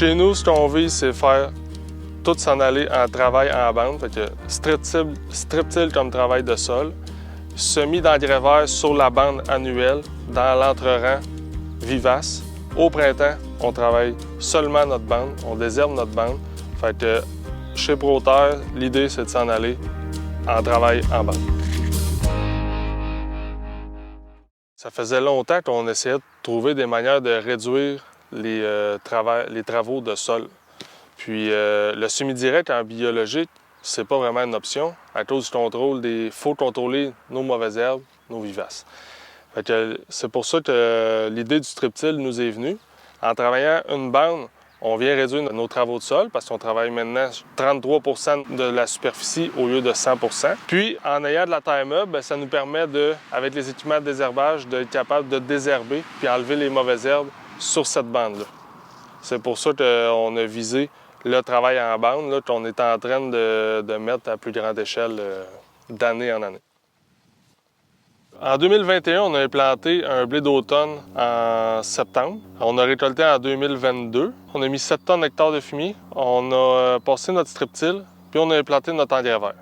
Chez nous, ce qu'on vise, c'est faire tout s'en aller en travail en bande. Fait que strip-till comme travail de sol, semis d'engrais verts sur la bande annuelle dans l'entre-rang vivace. Au printemps, on travaille seulement notre bande, on désherbe notre bande. Fait que chez ProTerre, l'idée, c'est de s'en aller en travail en bande. Ça faisait longtemps qu'on essayait de trouver des manières de réduire les travaux de sol. Puis le semi-direct en biologique, c'est pas vraiment une option à cause du contrôle des... faut contrôler nos mauvaises herbes, nos vivaces. C'est pour ça que l'idée du strip-till nous est venue. En travaillant une bande, on vient réduire nos travaux de sol parce qu'on travaille maintenant 33 % de la superficie au lieu de 100 %. Puis, en ayant de la terre meuble, ça nous permet, avec les équipements de désherbage, d'être capable de désherber puis enlever les mauvaises herbes sur cette bande-là. C'est pour ça qu'on a visé le travail en bande qu'on est en train de mettre à plus grande échelle d'année en année. En 2021, on a implanté un blé d'automne en septembre. On a récolté en 2022. On a mis 7 tonnes hectares de fumier. On a passé notre strip-till, puis on a implanté notre engrais vert.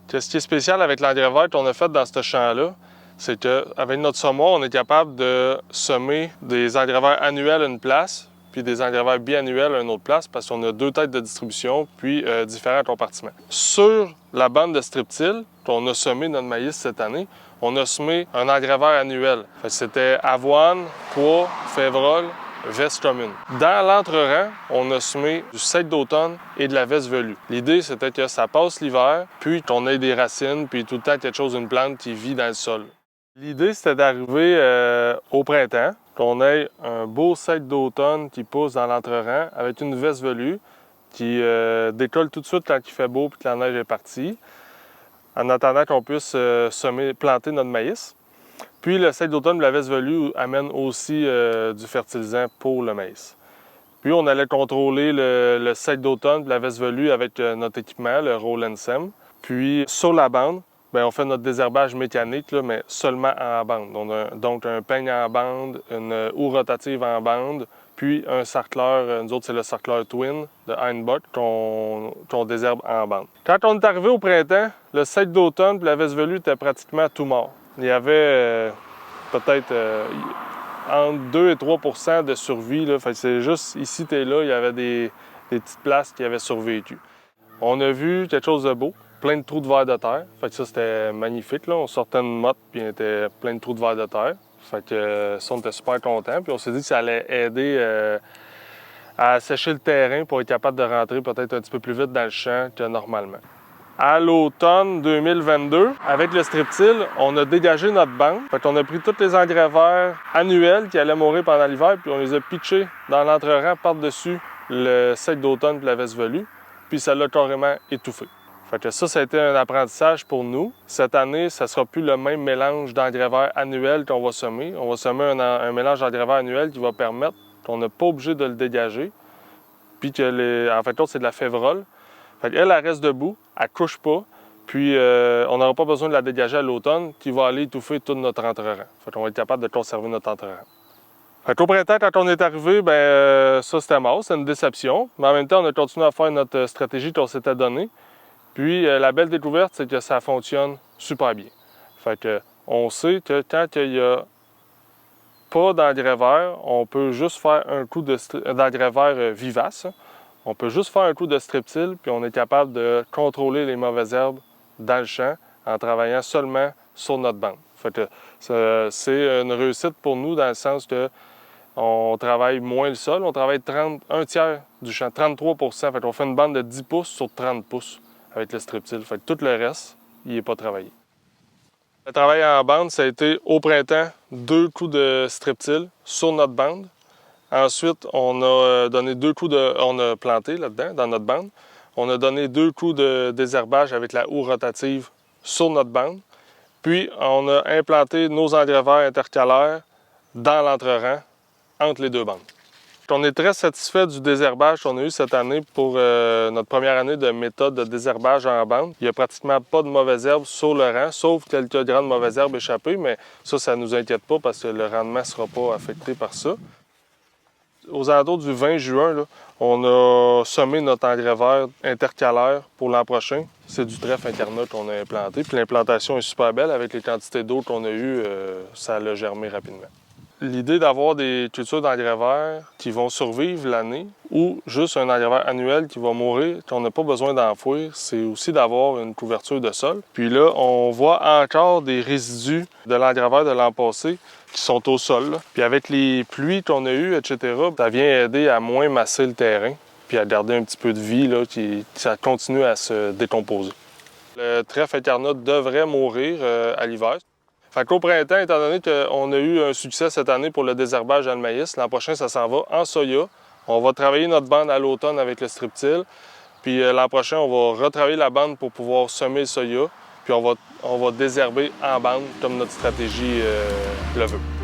Ce qui est spécial avec l'engrais vert qu'on a fait dans ce champ-là, c'est qu'avec notre semoir, on est capable de semer des engrais verts annuels à une place, puis des engrais verts biannuels à une autre place, parce qu'on a 2 têtes de distribution, puis différents compartiments. Sur la bande de strip-till, qu'on a semé notre maïs cette année, on a semé un engrais vert annuel. C'était avoine, pois, févrole, veste commune. Dans l'entre-rang, on a semé du seigle d'automne et de la veste velue. L'idée, c'était que ça passe l'hiver, puis qu'on ait des racines, puis tout le temps quelque chose, une plante qui vit dans le sol. L'idée, c'était d'arriver au printemps, qu'on ait un beau seigle d'automne qui pousse dans l'entre-rang avec une veste velue qui décolle tout de suite quand il fait beau puis que la neige est partie, en attendant qu'on puisse planter notre maïs. Puis le seigle d'automne de la veste velue amène aussi du fertilisant pour le maïs. Puis on allait contrôler le seigle d'automne de la veste velue avec notre équipement, le Roll & Sem. Puis sur la bande, bien, on fait notre désherbage mécanique, mais seulement en bande. Donc un peigne en bande, une houe rotative en bande, puis un sarcleur, nous autres c'est le sarcleur Twin de Heinebuck qu'on désherbe en bande. Quand on est arrivé au printemps, le seigle d'automne et la veste velue étaient pratiquement tout morts. Il y avait peut-être entre 2 et 3 % de survie. C'est juste ici et là, il y avait des petites places qui avaient survécu. On a vu quelque chose de beau, plein de trous de vers de terre. Ça, c'était magnifique. On sortait une motte puis il y était plein de trous de vers de terre. Ça, on était super contents. Puis on s'est dit que ça allait aider à assécher le terrain pour être capable de rentrer peut-être un petit peu plus vite dans le champ que normalement. À l'automne 2022, avec le strip-till, on a dégagé notre bande. On a pris tous les engrais verts annuels qui allaient mourir pendant l'hiver, puis on les a pitchés dans l'entre-rang par-dessus le seigle d'automne et la veste velue, puis ça l'a carrément étouffé. Ça a été un apprentissage pour nous. Cette année, ça ne sera plus le même mélange d'engrais verts annuels qu'on va semer. On va semer un mélange d'engrais verts annuels qui va permettre qu'on n'est pas obligé de le dégager, puis que, en fait, c'est de la févrole. Elle reste debout, elle ne couche pas, puis on n'aura pas besoin de la dégager à l'automne qui va aller étouffer tout notre entre-rang. On va être capable de conserver notre entre-rang. Au printemps, quand on est arrivé, ça c'était mort, c'est une déception. Mais en même temps, on a continué à faire notre stratégie qu'on s'était donnée. Puis la belle découverte, c'est que ça fonctionne super bien. On sait que quand il n'y a pas d'engrais vert, on peut juste faire un coup d'engrais vert vivace. On peut juste faire un coup de strip-till, puis on est capable de contrôler les mauvaises herbes dans le champ en travaillant seulement sur notre bande. C'est une réussite pour nous dans le sens que on travaille moins le sol, on travaille un tiers du champ, 33 %. On fait une bande de 10 pouces sur 30 pouces avec le strip-till. Tout le reste, il n'est pas travaillé. Le travail en bande, ça a été au printemps 2 coups de strip-till sur notre bande. Ensuite, on a donné 2 coups on a planté là-dedans, dans notre bande. On a donné 2 coups de désherbage avec la houe rotative sur notre bande. Puis, on a implanté nos engrais verts intercalaires dans l'entre-rang entre les 2 bandes. On est très satisfait du désherbage qu'on a eu cette année pour notre première année de méthode de désherbage en bande. Il n'y a pratiquement pas de mauvaises herbes sur le rang, sauf quelques grandes mauvaises herbes échappées, mais ça ne nous inquiète pas parce que le rendement ne sera pas affecté par ça. Aux alentours du 20 juin, là, on a semé notre engrais vert intercalaire pour l'an prochain. C'est du trèfle incarnat qu'on a implanté. Puis l'implantation est super belle. Avec les quantités d'eau qu'on a eues, ça a germé rapidement. L'idée d'avoir des cultures d'engrais vert qui vont survivre l'année ou juste un engrais vert annuel qui va mourir, qu'on n'a pas besoin d'enfouir, c'est aussi d'avoir une couverture de sol. Puis là, on voit encore des résidus de l'engrais vert de l'an passé qui sont au sol. Là. Puis avec les pluies qu'on a eues, etc., ça vient aider à moins masser le terrain puis à garder un petit peu de vie, là, ça continue à se décomposer. Le trèfle incarnat devrait mourir à l'hiver. Fait qu'au printemps, étant donné qu'on a eu un succès cette année pour le désherbage dans le maïs, l'an prochain, ça s'en va en soya. On va travailler notre bande à l'automne avec le strip-till. Puis l'an prochain, on va retravailler la bande pour pouvoir semer le soya. Puis on va désherber en bande comme notre stratégie le veut.